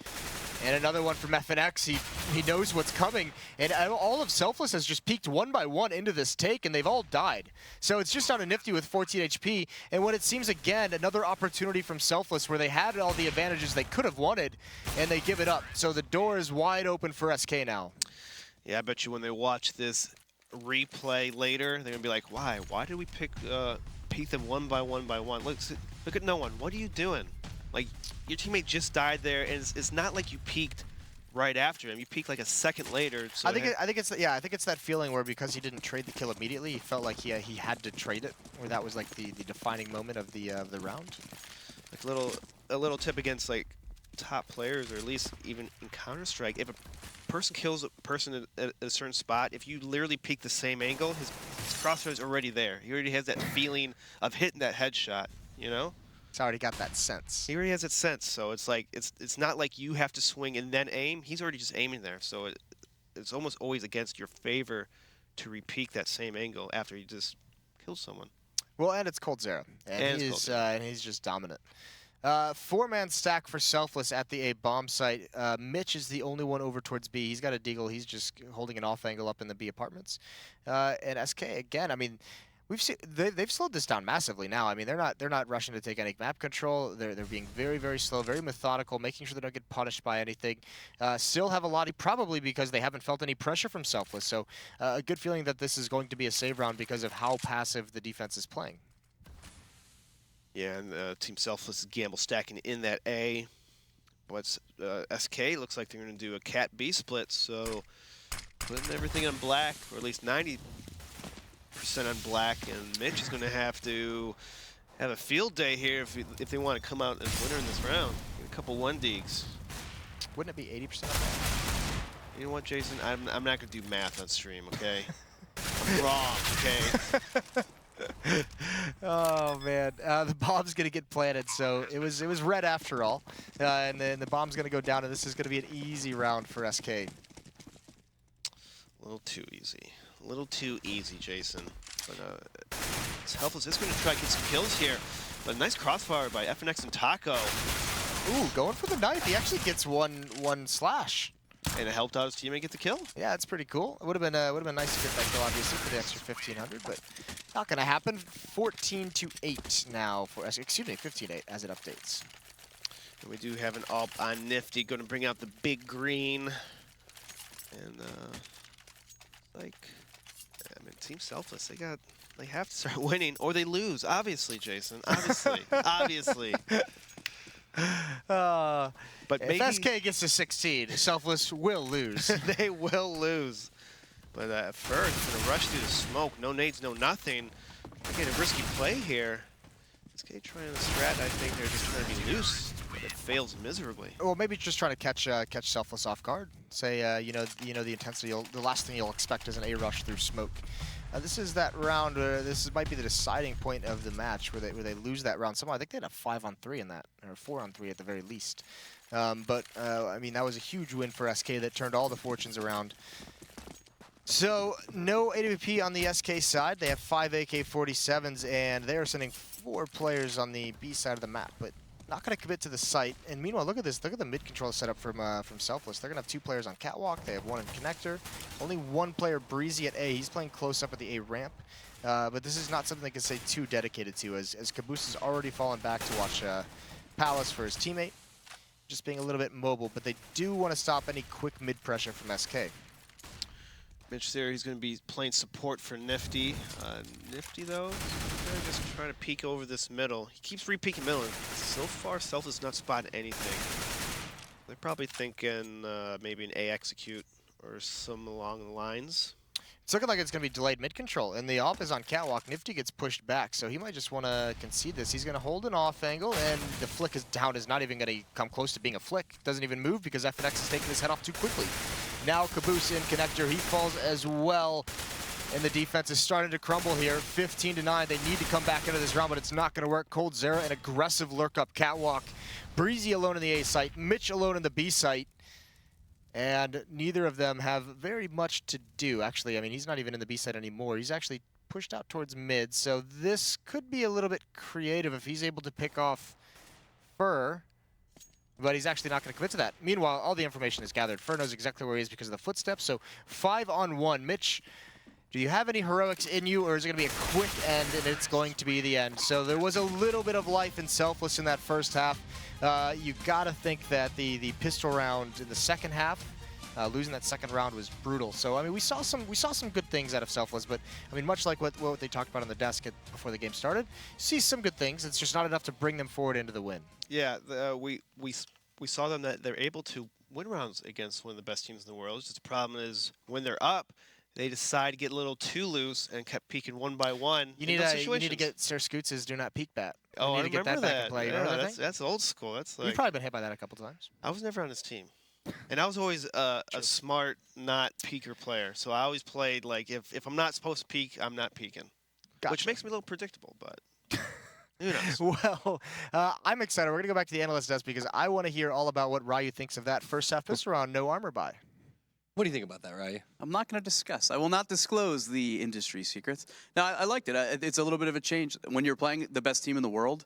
And another one from FNX. He knows what's coming. And all of Selfless has just peeked one by one into this take, and they've all died. So it's just on a Nifty with 14 HP. And when it seems, again, another opportunity from Selfless where they had all the advantages they could have wanted, and they give it up. So the door is wide open for SK now. Yeah, I bet you when they watch this replay later, they're going to be like, why? Why did we peek them one by one by one? Look at no one. What are you doing? Like, your teammate just died there, and it's not like you peeked right after him. You peeked like a second later. So I think it's that feeling where because he didn't trade the kill immediately, he felt like he had to trade it, where that was like the defining moment of the round. Like a little tip against like top players, or at least even in Counter-Strike, if a person kills a person at a certain spot, if you literally peek the same angle, his crosshair is already there. He already has that feeling of hitting that headshot, you know? He's already got that sense. He already has that sense, so it's like it's not like you have to swing and then aim. He's already just aiming there, so it's almost always against your favor to repeat that same angle after you just killed someone. Well, and it's Cold Zero, and he's just dominant. 4-man stack for Selfless at the A bomb site. Mitch is the only one over towards B. He's got a deagle. He's just holding an off angle up in the B apartments. And SK again. I mean, we've seen they've slowed this down massively now. I mean, they're not rushing to take any map control. They're being very, very slow, very methodical, making sure they don't get punished by anything. Still have a lot, probably because they haven't felt any pressure from Selfless. So a good feeling that this is going to be a save round because of how passive the defense is playing. Yeah, and Team Selfless is gamble stacking in that A. But SK looks like they're going to do a Cat B split, so putting everything on black, or at least 90% on black, and Mitch is going to have a field day here if they want to come out as winner in this round. Get a couple 1-digs. Wouldn't it be 80% on that? You know what, Jason? I'm not going to do math on stream, okay? I'm wrong, okay? Oh man, the bomb's gonna get planted, so it was red after all, and then the bomb's gonna go down, and this is gonna be an easy round for SK. A little too easy, Jason. But Selfless is going to try to get some kills here, but a nice crossfire by FNX and Taco. Ooh, going for the knife. He actually gets one slash. And it helped out his teammate get the kill. Yeah, it's pretty cool. It would have been nice to get that kill, obviously, for the extra 1,500, but not gonna happen. 14-8 now for excuse me, 15-8 as it updates. And we do have an AWP on Nifty, going to bring out the big green, and I mean, Team Selfless, they have to start winning or they lose. Obviously, Jason. Obviously, obviously. But if maybe SK gets to 16, Selfless will lose. They will lose. But at first, going to rush through the smoke. No nades, no nothing. Again, a risky play here. SK trying to strat. I think they're just trying to be loose, but it fails miserably. Well, maybe just trying to catch Selfless off guard. Say, you know the intensity. The last thing you'll expect is an A rush through smoke. This is that round. Might be the deciding point of the match where they lose that round. Somehow I think they had a 5-on-3 in that, or 4-on-3 at the very least. I mean, that was a huge win for SK that turned all the fortunes around. So no AWP on the SK side. They have 5 AK-47s, and they are sending 4 players on the B side of the map, but not going to commit to the site. And meanwhile, look at this. Look at the mid control setup from Selfless. They're going to have 2 players on Catwalk. They have 1 in Connector. Only 1 player, Breezy, at A. He's playing close up at the A ramp. But this is not something they can say too dedicated to, as Caboose has already fallen back to watch Palace for his teammate. Just being a little bit mobile, but they do want to stop any quick mid pressure from SK. Mitch there, he's going to be playing support for Nifty. Nifty, though, they're just trying to peek over this middle. He keeps re-peeking middle, and so far, Self has not spotted anything. They're probably thinking maybe an A execute or some along the lines. It's looking like it's going to be delayed mid-control, and the off is on Catwalk. Nifty gets pushed back, so he might just want to concede this. He's going to hold an off angle, and the flick is down. Is not even going to come close to being a flick. Doesn't even move because FNX is taking his head off too quickly. Now Caboose in connector. He falls as well, and the defense is starting to crumble here. 15-9. They need to come back into this round, but it's not going to work. Cold Zera, an aggressive lurk up Catwalk. Breezy alone in the A site. Mitch alone in the B site. And neither of them have very much to do. Actually, I mean, he's not even in the B side anymore. He's actually pushed out towards mid. So this could be a little bit creative if he's able to pick off Fur. But he's actually not going to commit to that. Meanwhile, all the information is gathered. Fur knows exactly where he is because of the footsteps. So 5-on-1. Mitch, do you have any heroics in you, or is it going to be a quick end and it's going to be the end? So there was a little bit of life in Selfless in that first half. You got to think that the pistol round in the second half, losing that second round was brutal. So I mean, we saw some good things out of Selfless, but I mean, much like what they talked about on the desk before the game started, you see some good things. It's just not enough to bring them forward into the win. Yeah, we saw them that they're able to win rounds against one of the best teams in the world. Just the problem is when they're up, they decide to get a little too loose and kept peeking one by one. You need to get Sir Scoots' do not peek bat. Oh, you need to get that back in play. Yeah, that's old school. That's like, you've probably been hit by that a couple times. I was never on his team, and I was always a smart, not peeker player. So I always played like if I'm not supposed to peek, I'm not peeking, which makes me a little predictable. But who knows? Well, I'm excited. We're gonna go back to the analyst desk because I want to hear all about what Ryu thinks of that first half pistol round, no armor buy. What do you think about that, Ryu? I'm not going to discuss. I will not disclose the industry secrets. No, I liked it. It's a little bit of a change. When you're playing the best team in the world,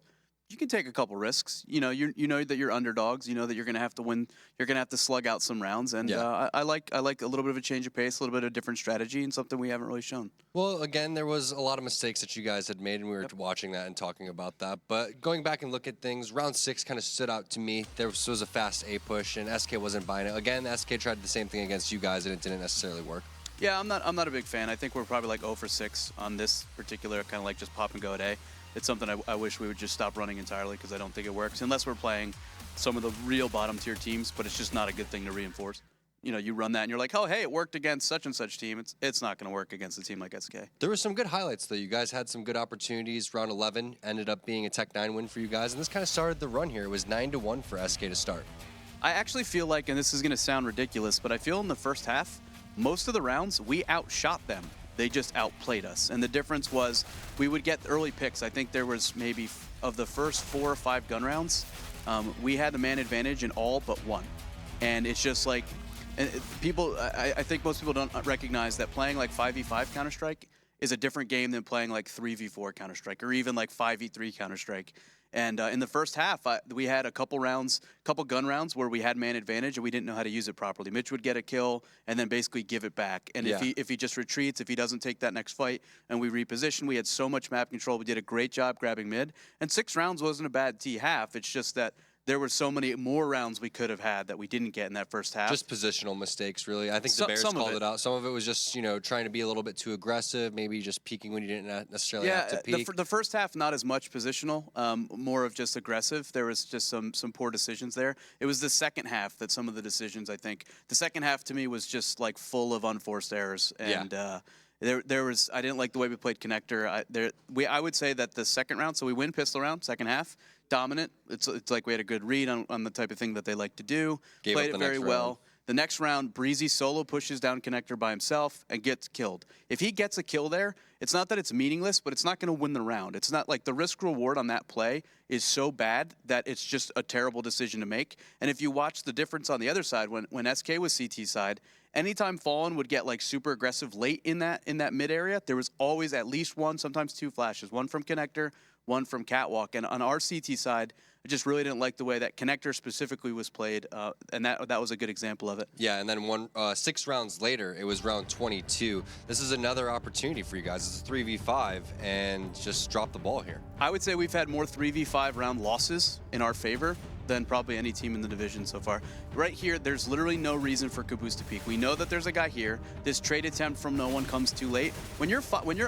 you can take a couple risks. You know that you're underdogs. You know that you're going to have to win. You're going to have to slug out some rounds. And yeah. I like a little bit of a change of pace, a little bit of a different strategy, and something we haven't really shown. Well, again, there was a lot of mistakes that you guys had made, and we were watching that and talking about that. But going back and look at things, round 6 kind of stood out to me. There was a fast A push, and SK wasn't buying it. Again, SK tried the same thing against you guys, and it didn't necessarily work. Yeah, I'm not a big fan. I think we're probably like 0 for 6 on this particular kind of like just pop and go at A. It's something I wish we would just stop running entirely because I don't think it works unless we're playing some of the real bottom tier teams, but it's just not a good thing to reinforce. You know, you run that and you're like, oh, hey, it worked against such and such team. It's not going to work against a team like SK. There were some good highlights, though. You guys had some good opportunities. Round 11 ended up being a Tech 9 win for you guys, and this kind of started the run here. It was 9-1 for SK to start. I actually feel like, and this is going to sound ridiculous, but I feel in the first half, most of the rounds, we outshot them. They just outplayed us. And the difference was we would get early picks. I think there was maybe of the first 4 or 5 gun rounds, we had the man advantage in all but one. And it's just like, people, I think most people don't recognize that playing like 5v5 Counter-Strike is a different game than playing like 3v4 Counter-Strike or even like 5v3 Counter-Strike. And in the first half, we had a couple gun rounds where we had man advantage and we didn't know how to use it properly. Mitch would get a kill and then basically give it back. And if he just retreats, if he doesn't take that next fight and we reposition, we had so much map control. We did a great job grabbing mid. And 6 rounds wasn't a bad T half. It's just that there were so many more rounds we could have had that we didn't get in that first half. Just positional mistakes, really. I think the Bears called it out. Some of it was just, trying to be a little bit too aggressive, maybe just peeking when you didn't necessarily have to peek. The first half, not as much positional, more of just aggressive. There was just some poor decisions there. It was the second half that some of the decisions, I think. The second half, to me, was just, like, full of unforced errors. And there was, I didn't like the way we played connector. I would say that the second round, so we win pistol round, second half, dominant. It's like we had a good read on the type of thing that they like to do. Played it very well. The next round, Breezy solo pushes down connector by himself and gets killed. If he gets a kill there, it's not that it's meaningless, but it's not going to win the round. It's not like the risk reward on that play is so bad that it's just a terrible decision to make. And if you watch the difference on the other side, when SK was CT side, anytime Fallen would get like super aggressive late in that mid area, there was always at least 1, sometimes 2 flashes, 1 from connector, 1 from Catwalk. And on our CT side, I just really didn't like the way that connector specifically was played, and that was a good example of it. Yeah, and then 6 rounds later, it was round 22. This is another opportunity for you guys. It's a 3v5, and just drop the ball here. I would say we've had more 3v5 round losses in our favor than probably any team in the division so far. Right here, there's literally no reason for Caboose to peek. We know that there's a guy here. This trade attempt from no one comes too late. When you're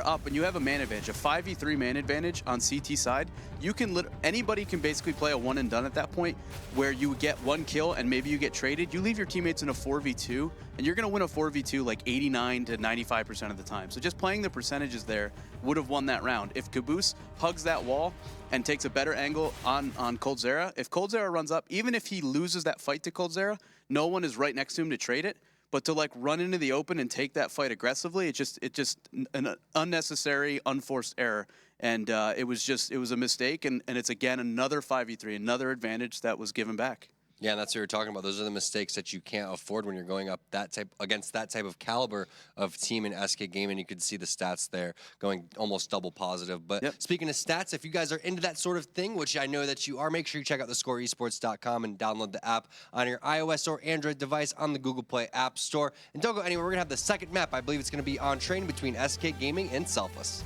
up and you have a man advantage, a 5v3 man advantage on CT side, you can anybody can basically play a one and done at that point, where you get one kill and maybe you get traded. You leave your teammates in a 4v2, and you're going to win a 4v2 like 89 to 95% of the time. So just playing the percentages there would have won that round. If Caboose hugs that wall and takes a better angle on coldzera, if coldzera runs up, even if he loses that fight to coldzera, no one is right next to him to trade it. But to like run into the open and take that fight aggressively, it's just an unnecessary, unforced error. And it was a mistake, and it's again another 5v3, another advantage that was given back. Yeah, and that's what you're talking about. Those are the mistakes that you can't afford when you're going up against that type of caliber of team in SK Gaming. You could see the stats there going almost double positive. But Speaking of stats, if you guys are into that sort of thing, which I know that you are, make sure you check out thescoreesports.com and download the app on your iOS or Android device on the Google Play App Store. And don't go anywhere. We're going to have the second map. I believe it's going to be on train between SK Gaming and Selfless.